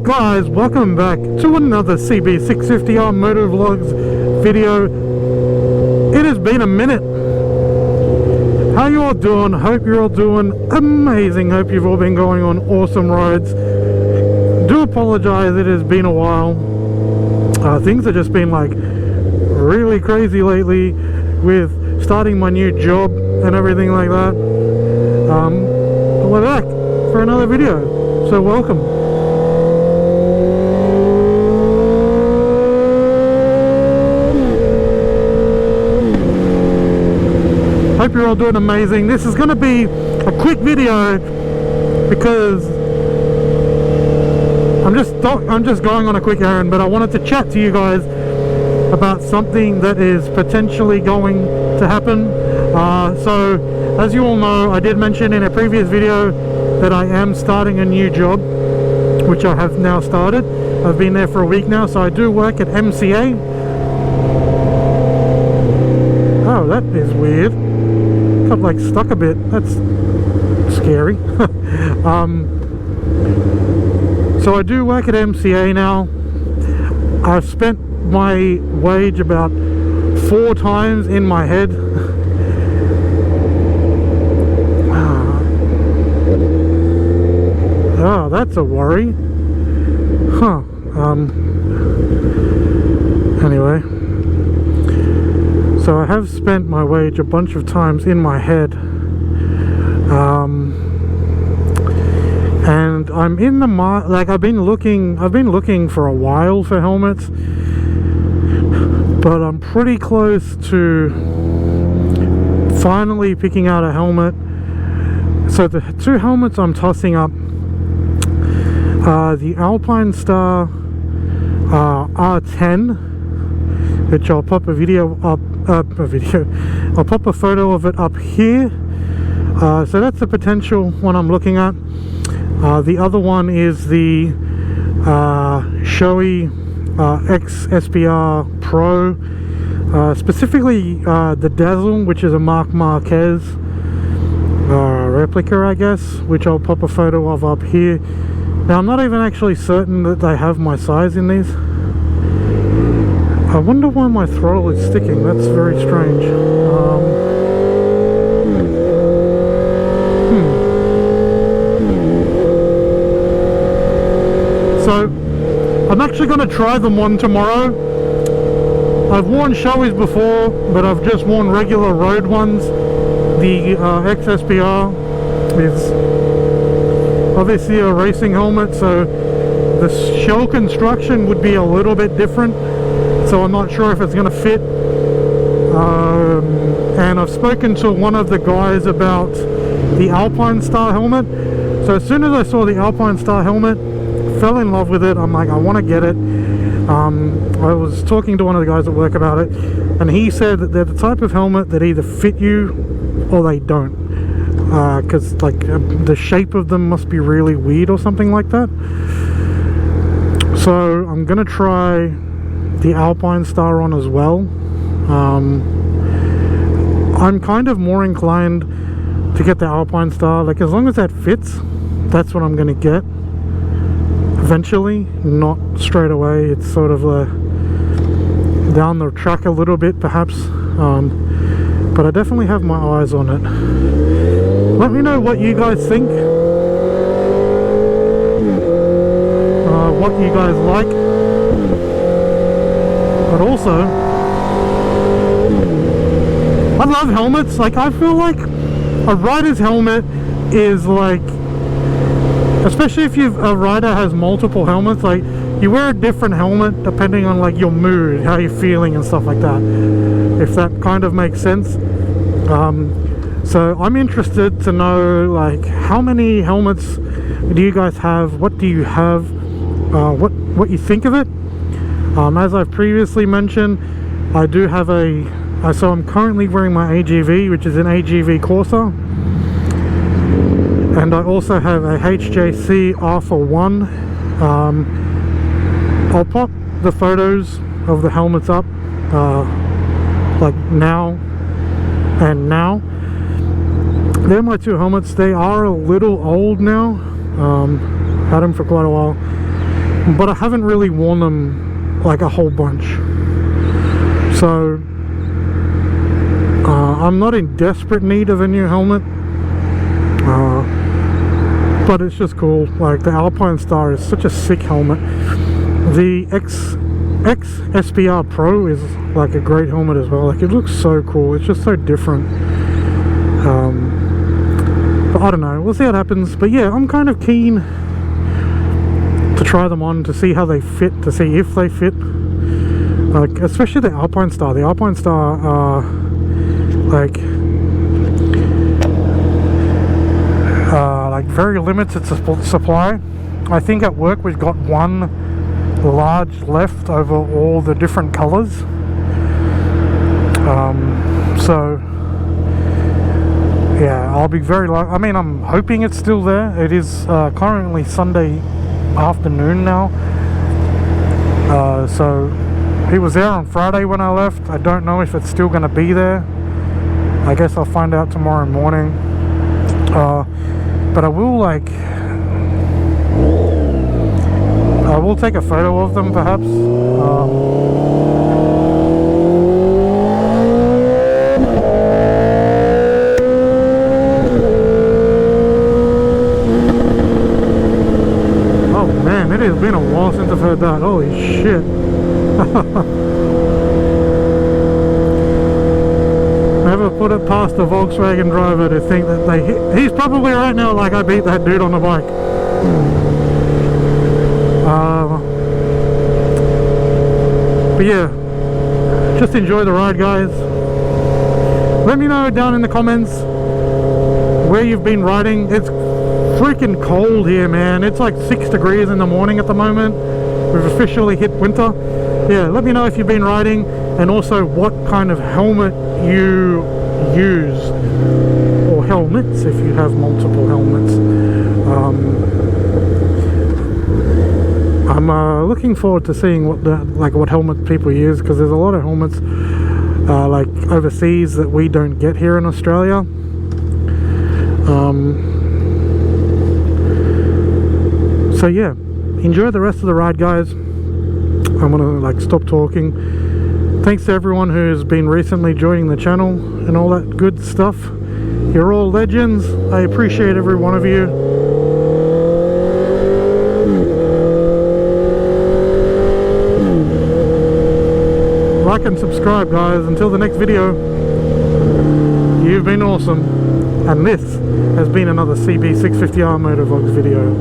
guys, welcome back to another CB650R motovlogs video. It has been a minute. How you all doing? Hope you're all doing amazing. Hope you've all been going on awesome rides. Do apologize, it has been a while. Things have just been like really crazy lately with starting my new job and everything like that. But we're back for another video, so welcome. Hope you're all doing amazing. This is going to be a quick video because I'm just going on a quick errand, but I wanted to chat to you guys about something that is potentially going to happen. So as you all know, I did mention in a previous video that I am starting a new job, which I have now started. I've been there for a week now, so I do work at MCA. Oh, that is weird. Got like stuck a bit. That's scary. So I do work at MCA now. I've spent my wage about 4 times in my head. Oh, that's a worry. Huh. Anyway. So I have spent my wage a bunch of times in my head. And I'm in the like I've been looking for a while for helmets, but I'm pretty close to finally picking out a helmet. So the 2 helmets I'm tossing up are the Alpinestars R10, which I'll pop a video up. I'll pop a photo of it up here. So that's the potential one I'm looking at. The other one is the Shoei X SPR Pro, specifically the Dazzle, which is a Marc Marquez replica, I guess, which I'll pop a photo of up here. Now I'm not even actually certain that they have my size in these. I wonder why my throttle is sticking. That's very strange. So I'm actually going to try them on tomorrow. I've worn Shoei's before, but I've just worn regular road ones. The X SPR is obviously a racing helmet, so the shell construction would be a little bit different. So I'm not sure if it's going to fit. And I've spoken to one of the guys about the Alpinestars helmet. So as soon as I saw the Alpinestars helmet, fell in love with it. I'm like, I want to get it. I was talking to one of the guys at work about it, and he said that they're the type of helmet that either fit you or they don't. Because like the shape of them must be really weird or something like that. So I'm going to try the Alpinestars on as well. I'm kind of more inclined to get the Alpinestars. Like, as long as that fits, that's what I'm going to get eventually, not straight away. It's sort of down the track a little bit perhaps, but I definitely have my eyes on it. Let me know what you guys think, what you guys like. But also, I love helmets. Like, I feel like a rider's helmet is like, especially if a rider has multiple helmets, like you wear a different helmet depending on like your mood, how you're feeling and stuff like that, if that kind of makes sense. So I'm interested to know, like, how many helmets do you guys have? What do you have? What you think of it? As I've previously mentioned, I do have so I'm currently wearing my AGV, which is an AGV Corsa, and I also have a HJC R10. I'll pop the photos of the helmets up, like now and now. They're my 2 helmets. They are a little old now. Had them for quite a while. but I haven't really worn them like a whole bunch. So I'm not in desperate need of a new helmet, but it's just cool. Like the Alpinestars is such a sick helmet. The X SPR Pro is like a great helmet as well. Like it looks so cool. It's just so different. But I don't know, we'll see what happens. But yeah, I'm kind of keen to try them on, to see how they fit, to see if they fit. Like especially the Alpinestars. The Alpinestars are like very limited supply. I think at work we've got one large left over all the different colors. So yeah, I'll be very I mean, I'm hoping it's still there. It is currently Sunday afternoon now. So it was there on Friday when I left. I don't know if it's still going to be there. I guess I'll find out tomorrow morning. But I will take a photo of them perhaps. Oh man, it has been a while since I've heard that. Holy shit. Never put it past a Volkswagen driver to think that he's probably right now like, I beat that dude on the bike. But yeah, just enjoy the ride, guys. Let me know down in the comments where you've been riding. It's freaking cold here, man. It's like 6 degrees in the morning at the moment. We've officially hit winter. Yeah, let me know if you've been riding, and also what kind of helmet you use, or helmets if you have multiple helmets. I'm looking forward to seeing what helmet people use, because there's a lot of helmets like overseas that we don't get here in Australia. So yeah, enjoy the rest of the ride, guys. I'm gonna stop talking. Thanks to everyone who's been recently joining the channel and all that good stuff. You're all legends. I appreciate every one of you. Like and subscribe, guys. Until the next video, you've been awesome. And this has been another CB650R motovlogs video.